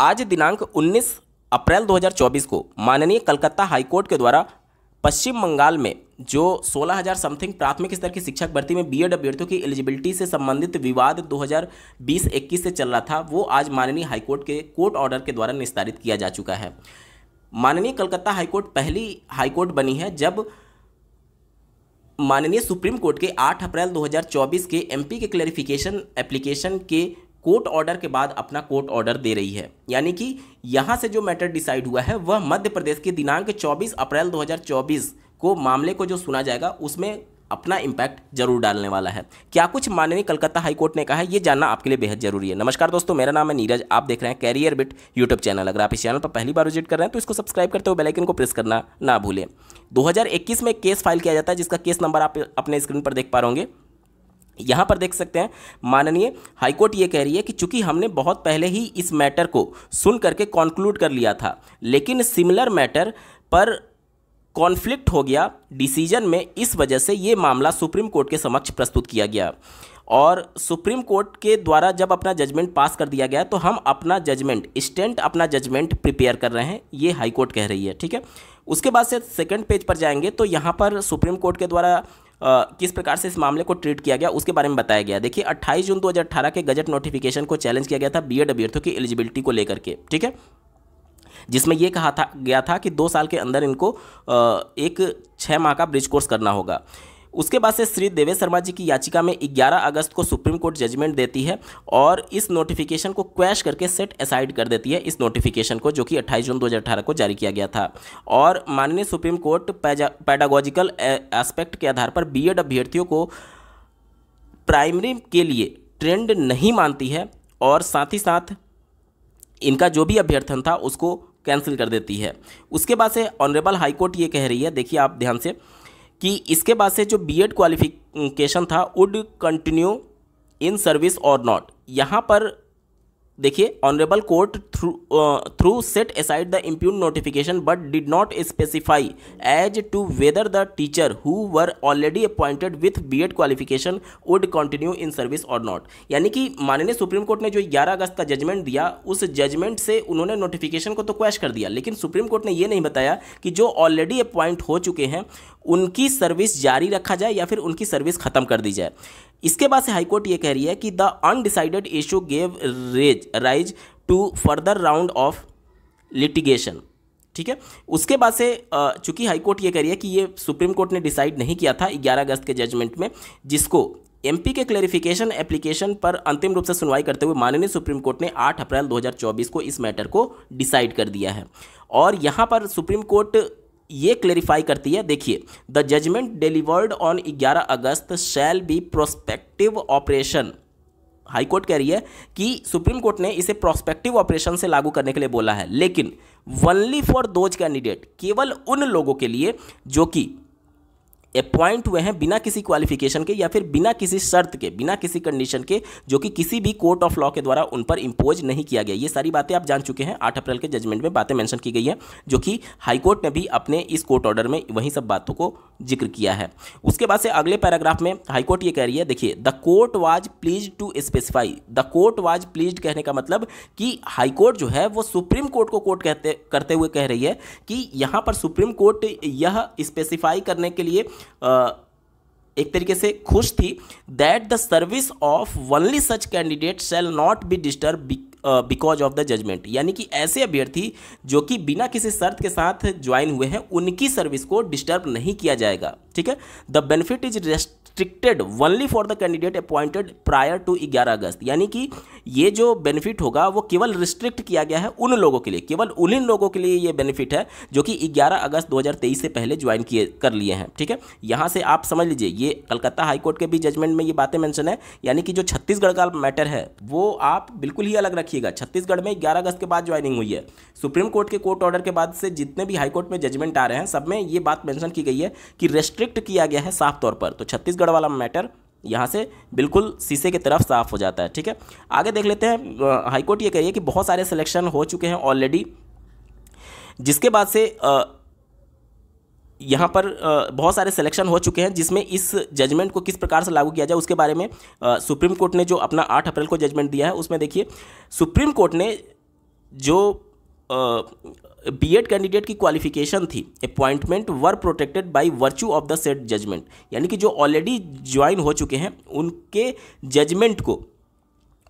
आज दिनांक 19 अप्रैल 2024 को माननीय कलकत्ता हाईकोर्ट के द्वारा पश्चिम बंगाल में जो 16,000 समथिंग प्राथमिक स्तर की शिक्षक भर्ती में बीएड अभ्यर्थियों की एलिजिबिलिटी से संबंधित विवाद 2020-21 से चल रहा था, वो आज माननीय हाईकोर्ट के कोर्ट ऑर्डर के द्वारा निस्तारित किया जा चुका है। माननीय कलकत्ता हाईकोर्ट पहली हाईकोर्ट बनी है जब माननीय सुप्रीम कोर्ट के 8 अप्रैल 2024 के एमपी के क्लैरिफिकेशन एप्लीकेशन के कोर्ट ऑर्डर के बाद अपना कोर्ट ऑर्डर दे रही है। यानी कि यहाँ से जो मैटर डिसाइड हुआ है वह मध्य प्रदेश के दिनांक 24 अप्रैल 2024 को मामले को जो सुना जाएगा उसमें अपना इम्पैक्ट जरूर डालने वाला है। क्या कुछ माननीय कलकत्ता हाईकोर्ट ने कहा है, ये जानना आपके लिए बेहद जरूरी है। नमस्कार दोस्तों, मेरा नाम है नीरज, आप देख रहे हैं कैरियर बिट यूट्यूब चैनल। अगर आप इस चैनल पर पहली बार विजिट कर रहे हैं तो इसको सब्सक्राइब करते हुए बेल आइकन को प्रेस करना ना भूलें। 2021 में केस फाइल किया जाता है जिसका केस नंबर आप अपने स्क्रीन पर देख पा रहे होंगे। यहाँ पर देख सकते हैं माननीय हाईकोर्ट ये कह रही है कि चूंकि हमने बहुत पहले ही इस मैटर को सुन करके कॉन्क्लूड कर लिया था, लेकिन सिमिलर मैटर पर कॉन्फ्लिक्ट हो गया डिसीजन में, इस वजह से ये मामला सुप्रीम कोर्ट के समक्ष प्रस्तुत किया गया और सुप्रीम कोर्ट के द्वारा जब अपना जजमेंट पास कर दिया गया तो हम अपना जजमेंट अपना जजमेंट प्रिपेयर कर रहे हैं, ये हाईकोर्ट कह रही है। ठीक है, उसके बाद से सेकंड पेज पर जाएंगे तो यहाँ पर सुप्रीम कोर्ट के द्वारा किस प्रकार से इस मामले को ट्रीट किया गया उसके बारे में बताया गया। देखिए, 28 जून 2018 के गजट नोटिफिकेशन को चैलेंज किया गया था बीएड अभ्यर्थियों की एलिजिबिलिटी को लेकर के। ठीक है, जिसमें यह कहा गया था कि 2 साल के अंदर इनको एक 6 माह का ब्रिज कोर्स करना होगा। उसके बाद से श्री देवेश शर्मा जी की याचिका में 11 अगस्त को सुप्रीम कोर्ट जजमेंट देती है और इस नोटिफिकेशन को क्वैश करके सेट असाइड कर देती है, इस नोटिफिकेशन को जो कि 28 जून 2018 को जारी किया गया था। और माननीय सुप्रीम कोर्ट पैडागोजिकल एस्पेक्ट के आधार पर बीएड अभ्यर्थियों को प्राइमरी के लिए ट्रेंड नहीं मानती है और साथ ही साथ इनका जो भी अभ्यर्थन था उसको कैंसिल कर देती है। उसके बाद से ऑनरेबल हाईकोर्ट ये कह रही है, देखिए आप ध्यान से, कि इसके बाद से जो बीएड क्वालिफिकेशन था would continue in service or not. यहाँ पर देखिए, honourable court through set aside the impugned notification but did not specify as to whether the teacher who were already appointed with BEd qualification would continue in service or not. यानी कि माननीय supreme court ने जो 11 अगस्त का judgement दिया, उस judgement से उन्होंने नोटिफिकेशन को तो क्वैश कर दिया, लेकिन सुप्रीम कोर्ट ने ये नहीं बताया कि जो ऑलरेडी अपॉइंट हो चुके हैं उनकी सर्विस जारी रखा जाए या फिर उनकी सर्विस खत्म कर दी जाए। इसके बाद से हाईकोर्ट ये कह रही है कि the undecided issue gave rise to further round of litigation. ठीक है, उसके बाद से चूंकि हाईकोर्ट ये कह रही है कि ये सुप्रीम कोर्ट ने डिसाइड नहीं किया था 11 अगस्त के जजमेंट में, जिसको एमपी के क्लैरिफिकेशन एप्लीकेशन पर अंतिम रूप से सुनवाई करते हुए माननीय सुप्रीम कोर्ट ने 8 अप्रैल 2024 को इस मैटर को डिसाइड कर दिया है। और यहाँ पर सुप्रीम कोर्ट ये क्लेरिफाई करती है, देखिए, the judgment delivered on 11 August shall be prospective operation. High court कह रही है कि सुप्रीम कोर्ट ने इसे प्रोस्पेक्टिव ऑपरेशन से लागू करने के लिए बोला है, लेकिन ओनली फॉर दोज कैंडिडेट, केवल उन लोगों के लिए जो कि अपॉइंट हुए हैं बिना किसी क्वालिफिकेशन के या फिर बिना किसी शर्त के, बिना किसी कंडीशन के, जो कि किसी भी कोर्ट ऑफ लॉ के द्वारा उन पर इंपोज नहीं किया गया। ये सारी बातें आप जान चुके हैं, 8 अप्रैल के जजमेंट में बातें मेंशन की गई हैं, जो कि हाईकोर्ट ने भी अपने इस कोर्ट ऑर्डर में वहीं सब बातों को जिक्र किया है। उसके बाद से अगले पैराग्राफ में हाईकोर्ट ये कह रही है, देखिए, the court was pleased to specify. The court was pleased कहने का मतलब कि हाईकोर्ट जो है वो सुप्रीम कोर्ट को कोर्ट करते हुए कह रही है कि यहाँ पर सुप्रीम कोर्ट यह स्पेसिफाई करने के लिए एक तरीके से खुश थी that the service of only such candidate shall not be disturb because of the judgment. यानी कि ऐसे अभ्यर्थी जो कि बिना किसी शर्त के साथ ज्वाइन हुए हैं उनकी सर्विस को डिस्टर्ब नहीं किया जाएगा। ठीक है, the benefit is restricted only for the candidate appointed prior to 11 August. यानी कि ये जो बेनिफिट होगा वो केवल रिस्ट्रिक्ट किया गया है उन लोगों के लिए, केवल उन्हीं लोगों के लिए ये बेनिफिट है जो कि 11 अगस्त 2023 से पहले ज्वाइन कर लिए हैं। ठीक है, यहाँ से आप समझ लीजिए, ये कलकत्ता हाईकोर्ट के भी जजमेंट में ये बातें मेंशन है। यानी कि जो छत्तीसगढ़ का मैटर है वो आप बिल्कुल ही अलग रखिएगा। छत्तीसगढ़ में 11 अगस्त के बाद ज्वाइनिंग हुई है। सुप्रीम कोर्ट के कोर्ट ऑर्डर के बाद से जितने भी हाईकोर्ट में जजमेंट आ रहे हैं सब में ये बात मेंशन की गई है कि रेस्ट्रिक्ट किया गया है साफ तौर पर। तो छत्तीसगढ़ वाला मैटर यहाँ से बिल्कुल शीशे की तरफ साफ हो जाता है। ठीक है, आगे देख लेते हैं। हाईकोर्ट ये कही है कि बहुत सारे सिलेक्शन हो चुके हैं ऑलरेडी, जिसके बाद से यहाँ पर बहुत सारे सिलेक्शन हो चुके हैं, जिसमें इस जजमेंट को किस प्रकार से लागू किया जाए उसके बारे में सुप्रीम कोर्ट ने जो अपना 8 अप्रैल को जजमेंट दिया है उसमें देखिए, सुप्रीम कोर्ट ने जो बीएड कैंडिडेट की क्वालिफिकेशन थी, appointment were protected by virtue of the set judgment, यानी कि जो ऑलरेडी ज्वाइन हो चुके हैं उनके जजमेंट को,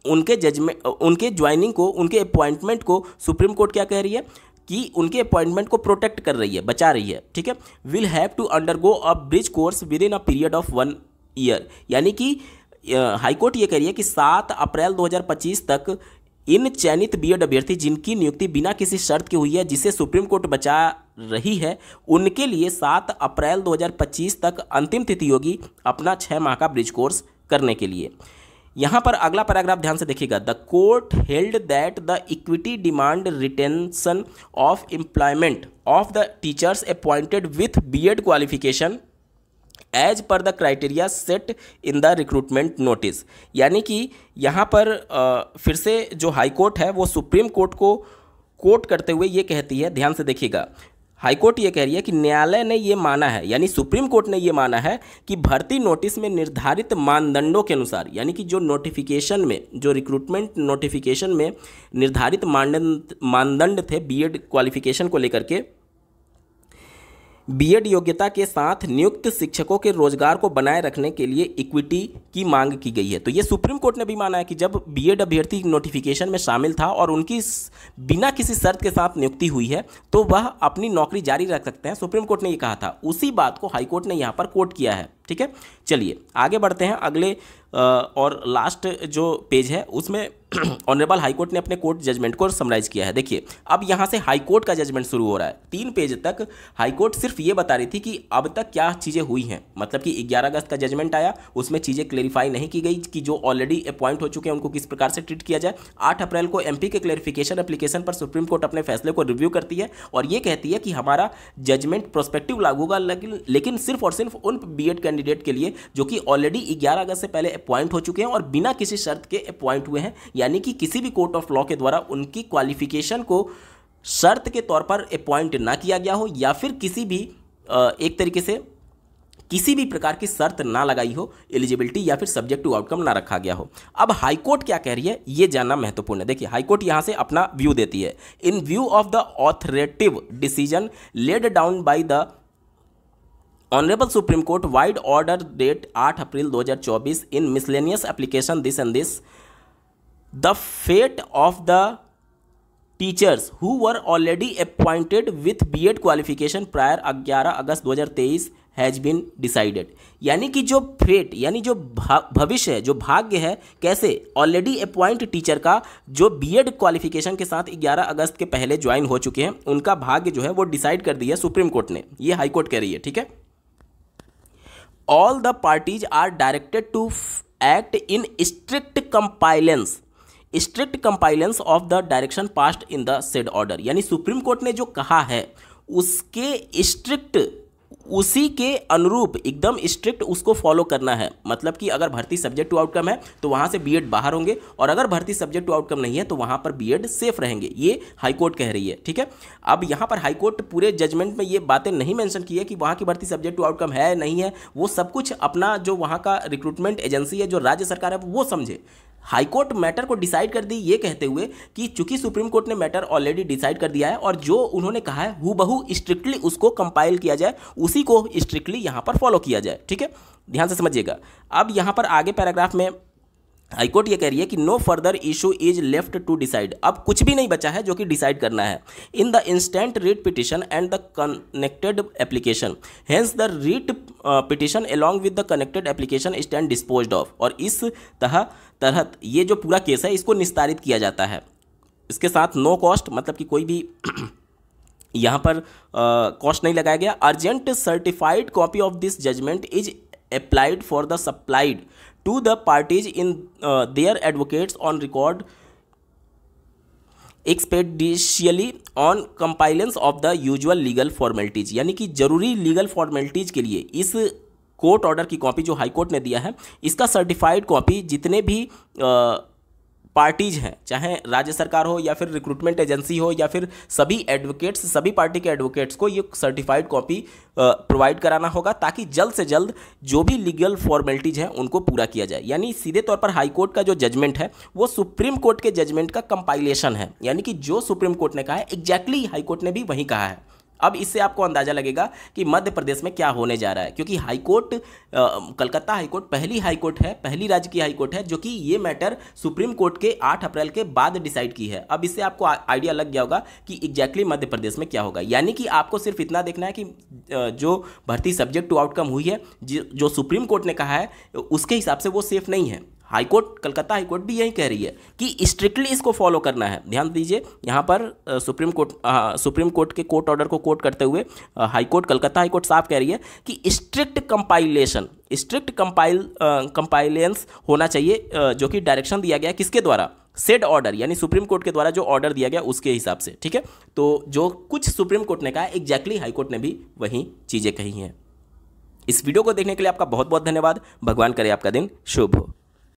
उनके ज्वाइनिंग को, उनके अपॉइंटमेंट को सुप्रीम कोर्ट क्या कह रही है कि उनके अपॉइंटमेंट को प्रोटेक्ट कर रही है, बचा रही है, ठीक है। Will have to undergo a bridge course within a period of 1 year, यानी कि हाईकोर्ट ये कह रही है कि 7 अप्रैल 2025 तक इन चयनित बीएड अभ्यर्थी जिनकी नियुक्ति बिना किसी शर्त की हुई है, जिसे सुप्रीम कोर्ट बचा रही है, उनके लिए 7 अप्रैल 2025 तक अंतिम तिथि होगी अपना 6 माह का ब्रिज कोर्स करने के लिए। यहाँ पर अगला पैराग्राफ ध्यान से देखिएगा। The court held that the equity demand retention of employment of the teachers appointed with BEd qualification as per the criteria set in the recruitment notice, यानी कि यहाँ पर फिर से जो हाई कोर्ट है वो सुप्रीम कोर्ट को कोट करते हुए ये कहती है, ध्यान से देखिएगा, हाई कोर्ट ये कह रही है कि न्यायालय ने ये माना है, यानी सुप्रीम कोर्ट ने ये माना है कि भर्ती नोटिस में निर्धारित मानदंडों के अनुसार, यानी कि जो नोटिफिकेशन में, जो रिक्रूटमेंट नोटिफिकेशन में निर्धारित मानदंड थे बीएड क्वालिफिकेशन को लेकर के, बीएड योग्यता के साथ नियुक्त शिक्षकों के रोजगार को बनाए रखने के लिए इक्विटी की मांग की गई है। तो ये सुप्रीम कोर्ट ने भी माना है कि जब बीएड अभ्यर्थी नोटिफिकेशन में शामिल था और उनकी बिना किसी शर्त के साथ नियुक्ति हुई है तो वह अपनी नौकरी जारी रख सकते हैं। सुप्रीम कोर्ट ने ये कहा था, उसी बात को हाई कोर्ट ने यहाँ पर कोट किया है, ठीक है। चलिए आगे बढ़ते हैं, अगले और लास्ट जो पेज है उसमें ऑनरेबल हाई कोर्ट ने अपने कोर्ट जजमेंट को समराइज किया है। देखिए अब यहाँ से हाई कोर्ट का जजमेंट शुरू हो रहा है। 3 पेज तक हाई कोर्ट सिर्फ ये बता रही थी कि अब तक क्या चीज़ें हुई हैं, मतलब कि 11 अगस्त का जजमेंट आया, उसमें चीज़ें क्लेरिफाई नहीं की गई कि जो ऑलरेडी अपॉइंट हो चुके हैं उनको किस प्रकार से ट्रीट किया जाए। 8 अप्रैल को एमपी के क्लेरिफिकेशन एप्लीकेशन पर सुप्रीम कोर्ट अपने फैसले को रिव्यू करती है और ये कहती है कि हमारा जजमेंट प्रोस्पेक्टिव लागू होगा, लेकिन सिर्फ और सिर्फ उन बीएड कैंडिडेट के लिए जो कि ऑलरेडी 11 अगस्त से पहले अपॉइंट हो चुके हैं और बिना किसी शर्त के अपॉइंट हुए हैं, यानी कि किसी भी कोर्ट ऑफ लॉ के द्वारा उनकी क्वालिफिकेशन को शर्त के तौर पर अपॉइंट ना किया गया हो या फिर किसी भी एक तरीके से किसी भी प्रकार की शर्त ना लगाई हो, एलिजिबिलिटी या फिर सब्जेक्ट टू आउटकम ना रखा गया हो। अब हाई कोर्ट क्या कह रही है ये जानना महत्वपूर्ण है। देखिए हाई कोर्ट यहां से अपना व्यू देती है। In view of the authoritative decision laid down by the honourable supreme court vide order date 8 April 2024 in miscellaneous application this and this, the fate of the teachers who were already appointed with BEd qualification prior 11 August 2023 has been decided, यानी कि जो fate यानी जो भविष्य है, जो भाग्य है, कैसे ऑलरेडी अपॉइंट टीचर का जो बीएड क्वालिफिकेशन के साथ 11 अगस्त के पहले ज्वाइन हो चुके हैं उनका भाग्य जो है वो डिसाइड कर दिया सुप्रीम कोर्ट ने, ये हाई कोर्ट कह रही है, ठीक है। All the parties are directed to act in strict compliance of the direction passed in the said order, यानी सुप्रीम कोर्ट ने जो कहा है उसके स्ट्रिक्ट, उसी के अनुरूप एकदम स्ट्रिक्ट उसको फॉलो करना है। मतलब कि अगर भर्ती सब्जेक्ट टू आउटकम है तो वहाँ से बीएड बाहर होंगे और अगर भर्ती सब्जेक्ट टू आउटकम नहीं है तो वहाँ पर बीएड सेफ रहेंगे, ये हाईकोर्ट कह रही है, ठीक है। अब यहाँ पर हाईकोर्ट पूरे जजमेंट में ये बातें नहीं मेंशन की है कि वहाँ की भर्ती सब्जेक्ट टू आउटकम है नहीं है, वो सब कुछ अपना जो वहाँ का रिक्रूटमेंट एजेंसी है, जो राज्य सरकार है, वो समझे। हाईकोर्ट मैटर को डिसाइड कर दी ये कहते हुए कि चूंकि सुप्रीम कोर्ट ने मैटर ऑलरेडी डिसाइड कर दिया है और जो उन्होंने कहा है हूबहू स्ट्रिक्टली उसको कंपाइल किया जाए, उसी को स्ट्रिक्टली यहां पर फॉलो किया जाए, ठीक है। ध्यान से समझिएगा। अब यहां पर आगे पैराग्राफ में हाईकोर्ट ये कह रही है कि no further issue is left to decide, अब कुछ भी नहीं बचा है जो कि डिसाइड करना है। In the instant writ petition and the connected application, hence the writ petition along with the connected application stand disposed of, और इस तहत ये जो पूरा केस है इसको निस्तारित किया जाता है। इसके साथ नो कॉस्ट, मतलब कि कोई भी यहाँ पर कॉस्ट नहीं लगाया गया। Urgent certified copy of this judgment is applied for the supplied to the parties in their advocates on record expeditiously on compliance of the usual legal formalities, यानी कि जरूरी लीगल फॉर्मेलिटीज़ के लिए इस कोर्ट ऑर्डर की copy जो high court ने दिया है इसका सर्टिफाइड कॉपी जितने भी पार्टीज हैं, चाहे राज्य सरकार हो या फिर रिक्रूटमेंट एजेंसी हो या फिर सभी एडवोकेट्स, सभी पार्टी के एडवोकेट्स को ये सर्टिफाइड कॉपी प्रोवाइड कराना होगा, ताकि जल्द से जल्द जो भी लीगल फॉर्मेलिटीज हैं उनको पूरा किया जाए। यानी सीधे तौर पर हाई कोर्ट का जो जजमेंट है वो सुप्रीम कोर्ट के जजमेंट का कंपाइलेशन है, यानी कि जो सुप्रीम कोर्ट ने कहा है एग्जैक्टली हाई कोर्ट ने भी वही कहा है। अब इससे आपको अंदाजा लगेगा कि मध्य प्रदेश में क्या होने जा रहा है, क्योंकि हाईकोर्ट, कलकत्ता हाईकोर्ट पहली हाईकोर्ट है, पहली राज्य की हाईकोर्ट है जो कि ये मैटर सुप्रीम कोर्ट के 8 अप्रैल के बाद डिसाइड की है। अब इससे आपको आइडिया लग गया होगा कि एग्जैक्टली मध्य प्रदेश में क्या होगा। यानी कि आपको सिर्फ इतना देखना है कि जो भर्ती सब्जेक्ट टू आउटकम हुई है, जो सुप्रीम कोर्ट ने कहा है उसके हिसाब से वो सेफ नहीं है। हाईकोर्ट, कलकत्ता हाईकोर्ट भी यही कह रही है कि स्ट्रिक्टली इसको फॉलो करना है। ध्यान दीजिए यहाँ पर सुप्रीम कोर्ट के कोर्ट ऑर्डर को कोट करते हुए हाईकोर्ट, कलकत्ता हाईकोर्ट साफ कह रही है कि स्ट्रिक्ट कंपाइलेंस होना चाहिए, जो कि डायरेक्शन दिया गया किसके द्वारा, सेड ऑर्डर, यानी सुप्रीम कोर्ट के द्वारा जो ऑर्डर दिया गया उसके हिसाब से। ठीक है, तो जो कुछ सुप्रीम कोर्ट ने कहा एग्जैक्टली हाईकोर्ट ने भी वही चीज़ें कही हैं। इस वीडियो को देखने के लिए आपका बहुत बहुत धन्यवाद। भगवान करे आपका दिन शुभ हो।